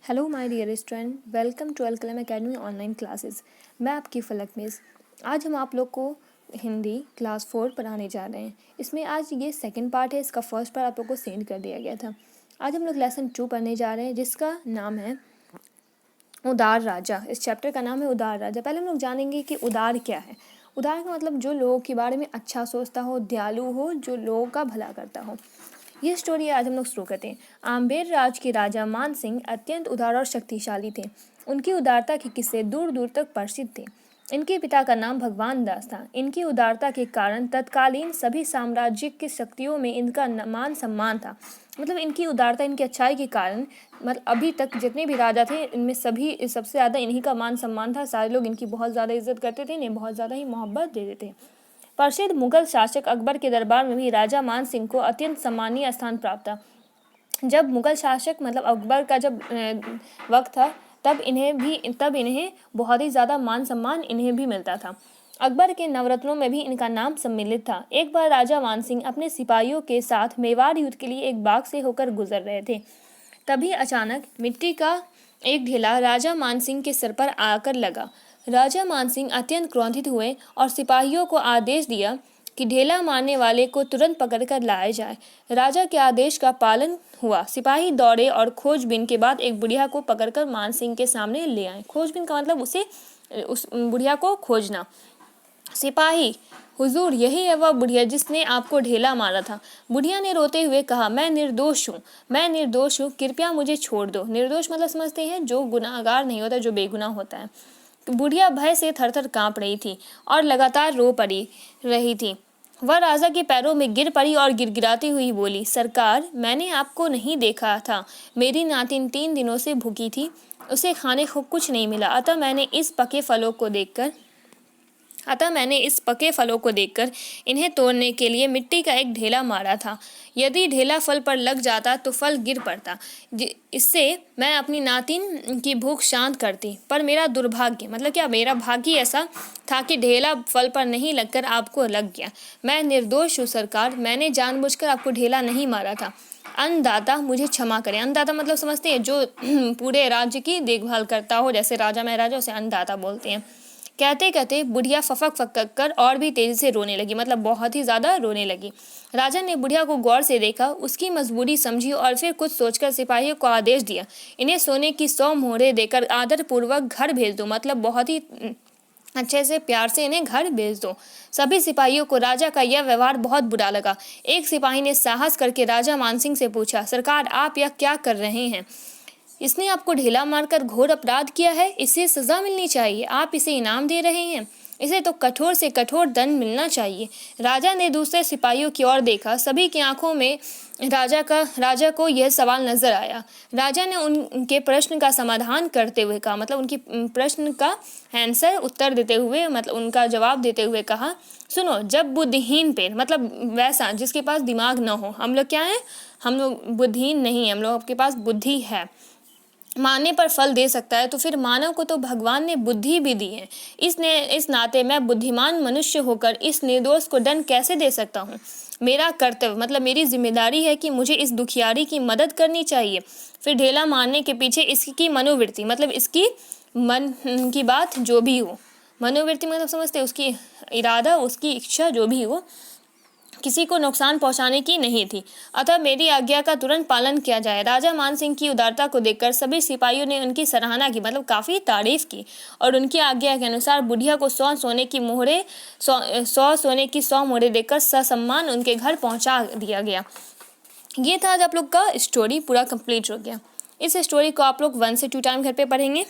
Hello my dear student, welcome to अलकलम academy online classes. मैं आपकी फलक मिस। आज हम आप लोग को हिंदी क्लास 4 पढ़ाने जा रहे हैं। इसमें आज ये सेकंड पार्ट है। इसका फर्स्ट पार्ट आप लोग को सेंड कर दिया गया था। आज हम लोग लेसन 2 पढ़ने जा रहे हैं, जिसका नाम है उदार राजा। इस चैप्टर का नाम है उदार राजा। पहले हम लोग जानेंगे कि उदार क्या है। उदार का मतलब जो लोगों के बारे में अच्छा सोचता हो, दयालु हो, जो लोगों का भला करता हो। ये स्टोरी आज हम लोग शुरू करते हैं। आम्बेर राज के राजा मान सिंह अत्यंत उदार और शक्तिशाली थे। उनकी उदारता के किस्से दूर दूर तक प्रसिद्ध थे। इनके पिता का नाम भगवान दास था। इनकी उदारता के कारण तत्कालीन सभी साम्राज्यिक की शक्तियों में इनका मान सम्मान था। मतलब इनकी उदारता, इनकी अच्छाई के कारण मतलब अभी तक जितने भी राजा थे, इनमें सभी सबसे ज़्यादा इन्हीं का मान सम्मान था। सारे लोग इनकी बहुत ज़्यादा इज्जत करते थे, इन्हें बहुत ज़्यादा ही मोहब्बत देते थे। प्रसिद्ध मुगल शासक अकबर के दरबार में भी राजा मान सिंह को अत्यंत सम्मानीय स्थान प्राप्त था। जब मुगल शासक मतलब अकबर का जब वक्त था, तब इन्हें बहुत ही ज़्यादा मान सम्मान इन्हें भी मिलता था। अकबर के नवरत्नों में भी इनका नाम सम्मिलित था। एक बार राजा मान सिंह अपने सिपाहियों के साथ मेवाड़ युद्ध के लिए एक बाग से होकर गुजर रहे थे। तभी अचानक मिट्टी का एक ढेला राजा मान सिंह के सिर पर आकर लगा। राजा मान सिंह अत्यंत क्रोधित हुए और सिपाहियों को आदेश दिया कि ढेला मारने वाले को तुरंत पकड़कर लाया जाए। राजा के आदेश का पालन हुआ। सिपाही दौड़े और खोजबीन के बाद एक बुढ़िया को पकड़कर मान सिंह के सामने ले आए। खोजबीन का मतलब उस बुढ़िया को खोजना। सिपाही: हुजूर, यही है वह बुढ़िया जिसने आपको ढेला मारा था। बुढ़िया ने रोते हुए कहा, मैं निर्दोष हूँ, कृपया मुझे छोड़ दो। निर्दोष मतलब समझते हैं जो गुनाहगार नहीं होता, जो बेगुनाह होता है। बुढ़िया भय से थरथर कांप रही थी और लगातार रो पड़ी रही थी। वह राजा के पैरों में गिर पड़ी और गिड़गिड़ाती हुई बोली, सरकार, मैंने आपको नहीं देखा था। मेरी नातिन 3 दिनों से भूखी थी, उसे खाने को कुछ नहीं मिला, अतः मैंने इस पके फलों को देखकर इन्हें तोड़ने के लिए मिट्टी का एक ढेला मारा था। यदि ढेला फल पर लग जाता तो फल गिर पड़ता। इससे मैं अपनी नातिन की भूख शांत करती। पर मेरा दुर्भाग्य मतलब क्या, मेरा भाग्य ऐसा था कि ढेला फल पर नहीं लगकर आपको लग गया। मैं निर्दोष हूँ सरकार, मैंने जानबूझकर आपको ढेला नहीं मारा था। अन्नदाता, मुझे क्षमा करें। अन्नदाता मतलब समझते हैं जो पूरे राज्य की देखभाल करता हो, जैसे राजा महाराजा, उसे अन्नदाता बोलते हैं। कहते कहते बुढ़िया फफक फकक कर और भी तेजी से रोने लगी, मतलब बहुत ही ज्यादा रोने लगी। राजा ने बुढ़िया को गौर से देखा, उसकी मजबूरी समझी और फिर कुछ सोचकर सिपाहियों को आदेश दिया, इन्हें सोने की 100 मोहरें देकर आदर पूर्वक घर भेज दो। मतलब बहुत ही अच्छे से प्यार से इन्हें घर भेज दो। सभी सिपाहियों को राजा का यह व्यवहार बहुत बुरा लगा। एक सिपाही ने साहस करके राजा मानसिंह से पूछा, सरकार, आप यह क्या कर रहे हैं? इसने आपको ढेला मारकर घोर अपराध किया है, इसे सजा मिलनी चाहिए। आप इसे इनाम दे रहे हैं, इसे तो कठोर से कठोर दंड मिलना चाहिए। राजा ने दूसरे सिपाहियों की ओर देखा। सभी की आंखों में राजा को यह सवाल नजर आया। राजा ने उनके प्रश्न का समाधान करते हुए कहा, मतलब उनकी प्रश्न का उत्तर देते हुए, मतलब उनका जवाब देते हुए कहा, सुनो, जब बुद्धिहीन पे मतलब वैसा जिसके पास दिमाग न हो, हम लोग क्या है, हम लोग बुद्धिहीन नहीं है, हम लोग के पास बुद्धि है, मानने पर फल दे सकता है, तो फिर मानव को तो भगवान ने बुद्धि भी दी है। इस नाते मैं बुद्धिमान मनुष्य होकर इस निर्दोष को दंड कैसे दे सकता हूँ? मेरा कर्तव्य मतलब मेरी जिम्मेदारी है कि मुझे इस दुखियारी की मदद करनी चाहिए। फिर ढेला मारने के पीछे इसकी मनोवृत्ति, मतलब इसकी मन की बात जो भी हो, मनोवृत्ति मतलब समझते, उसकी इरादा, उसकी इच्छा जो भी हो, किसी को नुकसान पहुंचाने की नहीं थी। अतः मेरी आज्ञा का तुरंत पालन किया जाए। राजा मान सिंह की उदारता को देखकर सभी सिपाहियों ने उनकी सराहना की, मतलब काफी तारीफ की, और उनकी आज्ञा के अनुसार बुढ़िया को 100 सोने की 100 मोहरें देकर ससम्मान उनके घर पहुंचा दिया गया। ये था आज आप लोग का स्टोरी पूरा कंप्लीट हो गया। इस स्टोरी को आप लोग 1 से 2 टाइम घर पे पढ़ेंगे।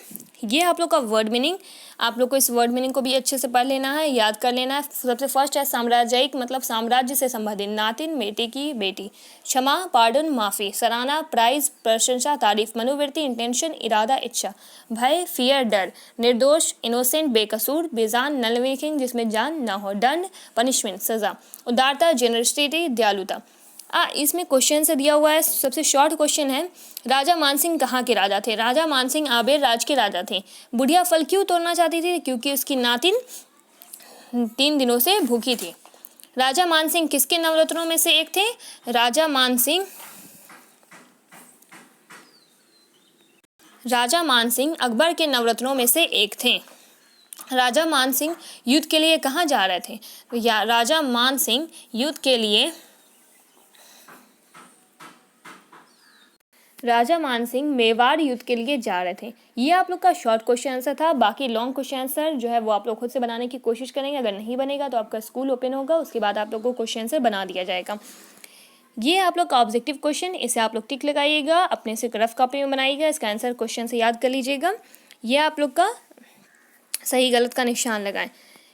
ये आप लोग का वर्ड मीनिंग, आप लोग को इस वर्ड मीनिंग को भी अच्छे से पढ़ लेना है, याद कर लेना है। सबसे फर्स्ट है साम्राज्यिक, मतलब साम्राज्य से संबंधित। नातिन, बेटे की बेटी। क्षमा, पार्डन, माफी। सराहना, प्राइज, प्रशंसा, तारीफ। मनोवृत्ति, इंटेंशन, इरादा, इच्छा। भय, फियर, डर। निर्दोष, इनोसेंट, बेकसूर। बेजान, नॉन लिविंग, जिसमें जान न हो। दंड, पनिशमेंट, सजा। उदारता, जेनरसिटी, दयालुता। इसमें क्वेश्चन से दिया हुआ है। सबसे शॉर्ट क्वेश्चन है, राजा मानसिंह कहाँ के राजा थे? राजा मानसिंह आबेर राज के राजा थे। बुढ़िया फल क्यों तोड़ना चाहती थी? क्योंकि उसकी नातिन 3 दिनों से भूखी थी। राजा मानसिंह किसके नवरत्नों में से एक थे? राजा मानसिंह अकबर के नवरत्नों में से एक थे। राजा मानसिंह युद्ध के लिए कहाँ जा रहे थे? या राजा मानसिंह युद्ध के लिए राजा मानसिंह मेवाड़ युद्ध के लिए जा रहे थे। ये आप लोग का शॉर्ट क्वेश्चन आंसर था। बाकी लॉन्ग क्वेश्चन आंसर जो है वो आप लोग खुद से बनाने की कोशिश करेंगे। अगर नहीं बनेगा तो आपका स्कूल ओपन होगा, उसके बाद आप लोग को क्वेश्चन आंसर बना दिया जाएगा। ये आप लोग का ऑब्जेक्टिव क्वेश्चन, इसे आप लोग टिक लगाइएगा, अपने से रफ कॉपी में बनाइएगा, इसका आंसर क्वेश्चन से याद कर लीजिएगा। ये आप लोग का सही गलत का निशान लगाएं।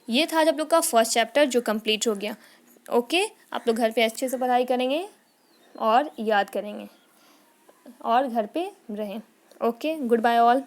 ये था आप लोग का फर्स्ट चैप्टर जो कंप्लीट हो गया। ओके, आप लोग घर पे अच्छे से पढ़ाई करेंगे और याद करेंगे और घर पे रहें। Okay, good bye all.